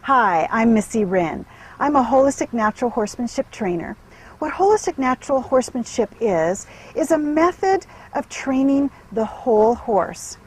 Hi, I'm Missy Wryn. I'm a holistic natural horsemanship trainer. What holistic natural horsemanship is a method of training the whole horse.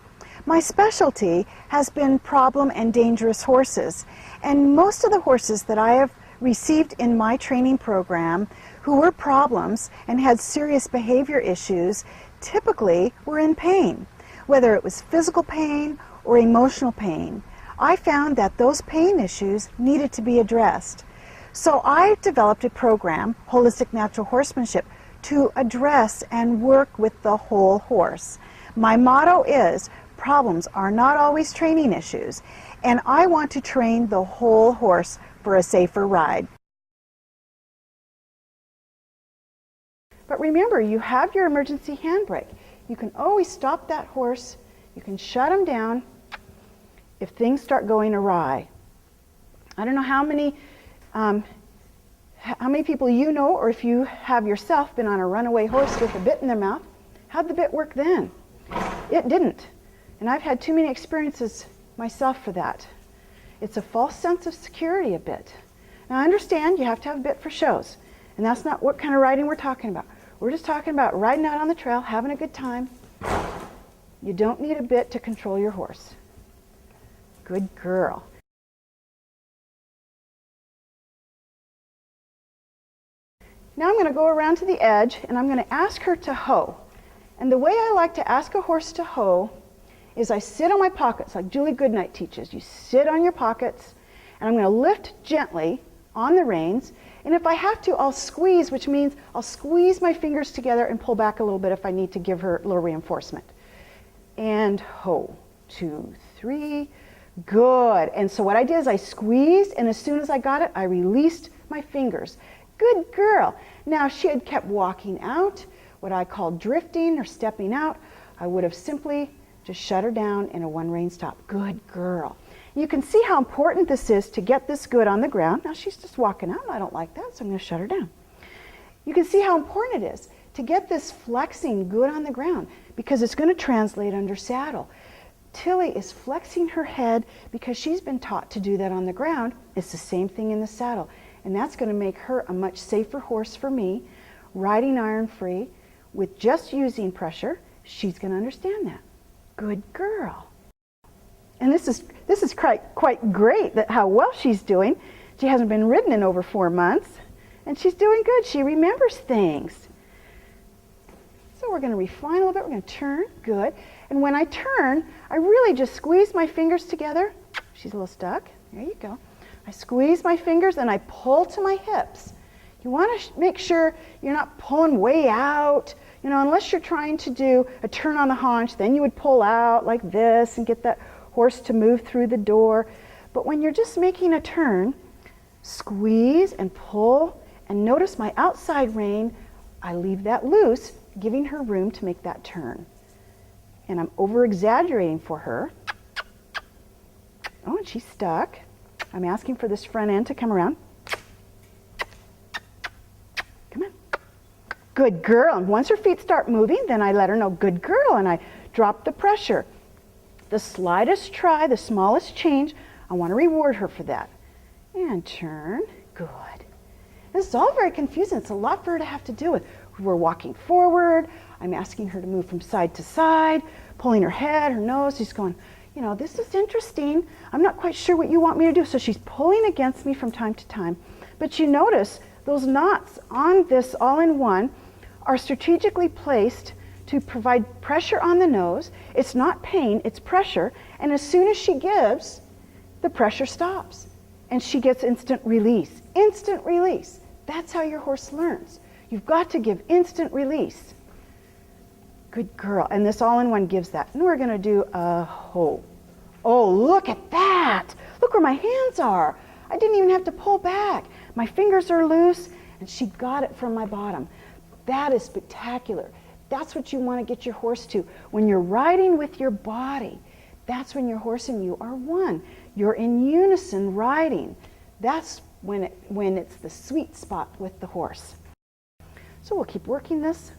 My specialty has been problem and dangerous horses, and most of the horses that I have received in my training program who were problems and had serious behavior issues typically were in pain, whether it was physical pain or emotional pain. I found that those pain issues needed to be addressed. So I developed a program, Holistic Natural Horsemanship, to address and work with the whole horse. My motto is, problems are not always training issues, and I want to train the whole horse for a safer ride. But remember, you have your emergency handbrake. You can always stop that horse. You can shut him down if things start going awry. I don't know how many people you know, or if you have yourself been on a runaway horse with a bit in their mouth. How'd the bit work then? It didn't. And I've had too many experiences myself for that. It's a false sense of security, a bit. Now I understand you have to have a bit for shows, and that's not what kind of riding we're talking about. We're just talking about riding out on the trail, having a good time. You don't need a bit to control your horse. Good girl. Now I'm going to go around to the edge and I'm going to ask her to hoe. And the way I like to ask a horse to hoe is I sit on my pockets like Julie Goodnight teaches. You sit on your pockets and I'm going to lift gently on the reins, and if I have to, I'll squeeze, which means I'll squeeze my fingers together and pull back a little bit if I need to give her a little reinforcement. And hoe. 2, 3. Good. And so what I did is I squeezed, and as soon as I got it, I released my fingers. Good girl. Now, if she had kept walking out, what I call drifting or stepping out, I would have simply just shut her down in a one-rein stop. Good girl. You can see how important this is to get this good on the ground. Now, she's just walking out, and I don't like that, so I'm going to shut her down. You can see how important it is to get this flexing good on the ground, because it's going to translate under saddle. Tilly is flexing her head because she's been taught to do that on the ground. It's the same thing in the saddle. And that's going to make her a much safer horse for me, riding iron free, with just using pressure. She's going to understand that. Good girl. And this is quite great, that how well she's doing. She hasn't been ridden in over 4 months, and she's doing good. She remembers things. So we're going to refine a little bit. We're going to turn. Good. And when I turn, I really just squeeze my fingers together. She's a little stuck. There you go. I squeeze my fingers and I pull to my hips. You want to make sure you're not pulling way out. You know, unless you're trying to do a turn on the haunch, then you would pull out like this and get that horse to move through the door. But when you're just making a turn, squeeze and pull, and notice my outside rein, I leave that loose, giving her room to make that turn. And I'm over-exaggerating for her. Oh, and she's stuck. I'm asking for this front end to come around. Come on. Good girl. And once her feet start moving, then I let her know, good girl, and I drop the pressure. The slightest try, the smallest change, I want to reward her for that. And turn. Good. This is all very confusing. It's a lot for her to have to deal with. We're walking forward. I'm asking her to move from side to side, pulling her head, her nose. She's going, you know, this is interesting. I'm not quite sure what you want me to do. So she's pulling against me from time to time. But you notice those knots on this all-in-one are strategically placed to provide pressure on the nose. It's not pain, it's pressure. And as soon as she gives, the pressure stops. And she gets instant release. Instant release. That's how your horse learns. You've got to give instant release. Good girl. And this all-in-one gives that. And we're going to do a hoe. Oh, look at that. Look where my hands are. I didn't even have to pull back. My fingers are loose, and she got it from my bottom. That is spectacular. That's what you want to get your horse to. When you're riding with your body, that's when your horse and you are one. You're in unison riding. That's when it's the sweet spot with the horse. So we'll keep working this,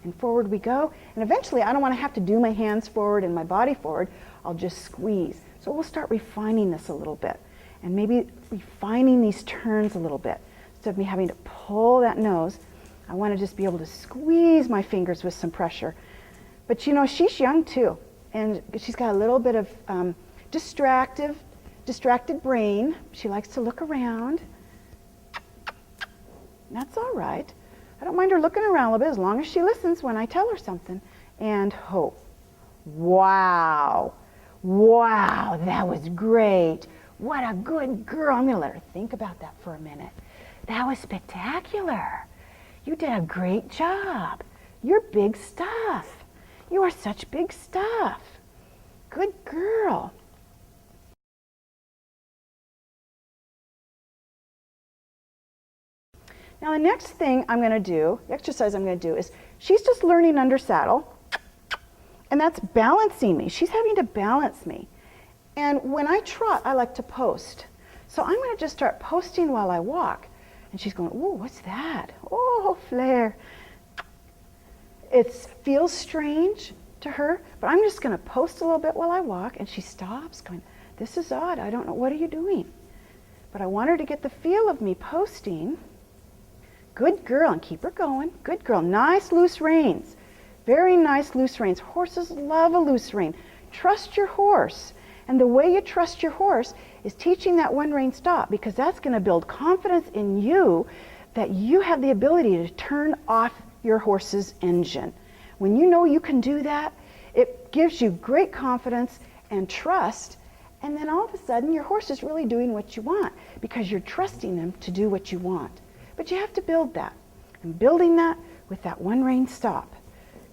and forward we go. And eventually, I don't want to have to do my hands forward and my body forward. I'll just squeeze. So we'll start refining this a little bit. and maybe refining these turns a little bit. Instead of me having to pull that nose, I want to just be able to squeeze my fingers with some pressure. But you know, she's young too, and she's got a little bit of distracted brain. She likes to look around. That's all right. I don't mind her looking around a little bit as long as she listens when I tell her something. And ho. Wow. Wow, that was great. What a good girl. I'm going to let her think about that for a minute. That was spectacular. You did a great job. You're big stuff. You are such big stuff. Good girl. Now the next thing I'm going to do, the exercise I'm going to do is, she's just learning under saddle, and that's balancing me. She's having to balance me. And when I trot, I like to post. So I'm going to just start posting while I walk. And she's going, ooh, what's that? Oh, flare. It feels strange to her, but I'm just going to post a little bit while I walk, and she stops going, this is odd. I don't know. What are you doing? But I want her to get the feel of me posting. Good girl, and keep her going. Good girl. Nice loose reins. Very nice loose reins. Horses love a loose rein. Trust your horse. And the way you trust your horse is teaching that one rein stop, because that's going to build confidence in you that you have the ability to turn off your horse's engine. When you know you can do that, it gives you great confidence and trust, and then all of a sudden your horse is really doing what you want because you're trusting them to do what you want. But you have to build that, and building that with that one rein stop.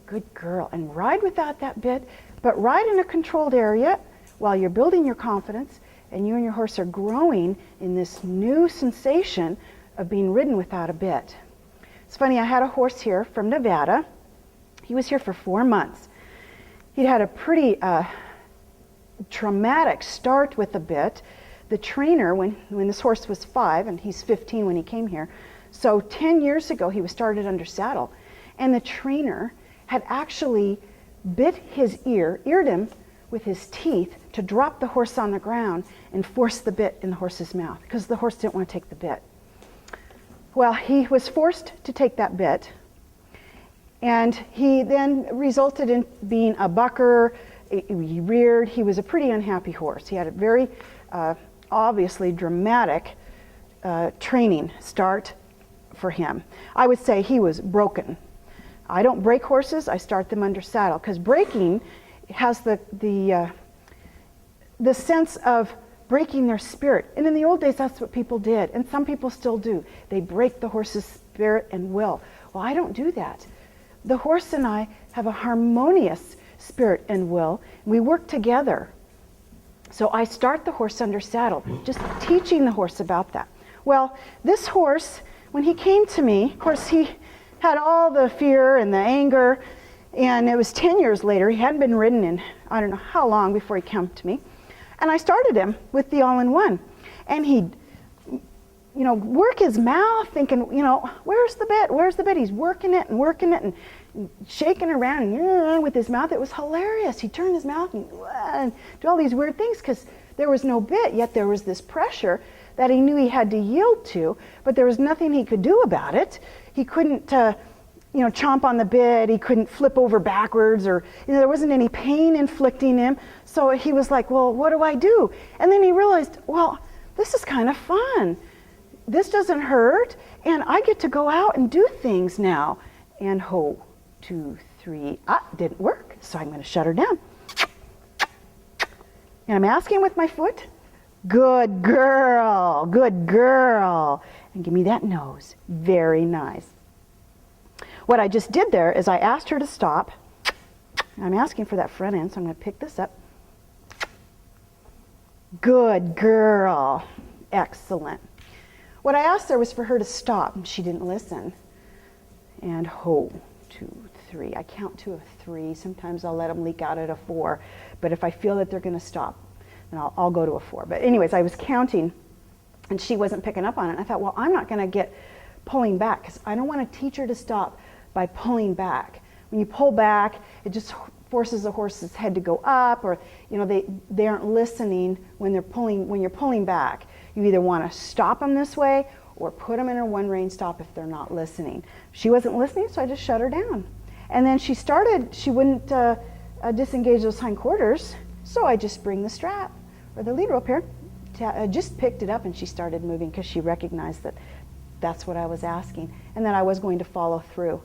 Good girl. And ride without that bit, but ride in a controlled area while you're building your confidence, and you and your horse are growing in this new sensation of being ridden without a bit. It's funny, I had a horse here from Nevada. He was here for 4 months. He'd had a pretty traumatic start with a bit. The trainer, when this horse was 5, and he's 15 when he came here, so 10 years ago he was started under saddle, and the trainer had actually bit his eared him with his teeth to drop the horse on the ground and force the bit in the horse's mouth, because the horse didn't want to take the bit. Well, he was forced to take that bit, and he then resulted in being a bucker. He reared. He was a pretty unhappy horse. He had a very obviously dramatic training start for him. I would say he was broken. I don't break horses. I start them under saddle, because breaking has the sense of breaking their spirit. And in the old days, that's what people did, and some people still do. They break the horse's spirit and will. Well, I don't do that. The horse and I have a harmonious spirit and will. We work together. So I start the horse under saddle, just teaching the horse about that. Well, this horse, when he came to me, of course, he had all the fear and the anger, and it was 10 years later. He hadn't been ridden in I don't know how long before he came to me. And I started him with the all-in-one. And he'd, work his mouth thinking, where's the bit? Where's the bit? He's working it and shaking around and with his mouth. It was hilarious. He'd turn his mouth and do all these weird things because there was no bit, yet there was this pressure that he knew he had to yield to, but there was nothing he could do about it. He couldn't chomp on the bit. He couldn't flip over backwards, or there wasn't any pain inflicting him. So he was like, well, what do I do? And then he realized, well, this is kind of fun. This doesn't hurt, and I get to go out and do things now. And 2, 3, didn't work, so I'm going to shut her down. And I'm asking with my foot, good girl, good girl. And give me that nose, very nice. What I just did there is I asked her to stop. I'm asking for that front end, so I'm going to pick this up. Good girl. Excellent. What I asked there was for her to stop, and she didn't listen. And 2, 3. I count to a 3. Sometimes I'll let them leak out at a 4. But if I feel that they're going to stop, then I'll go to a 4. But anyways, I was counting, and she wasn't picking up on it. And I thought, well, I'm not going to get pulling back, because I don't want to teach her to stop by pulling back. When you pull back, it just forces the horse's head to go up, or they aren't listening when you're pulling back. You either want to stop them this way or put them in a one rein stop if they're not listening. She wasn't listening, so I just shut her down. And then she wouldn't disengage those hindquarters, so I just bring the strap or the lead rope here. I just picked it up and she started moving because she recognized that that's what I was asking and that I was going to follow through.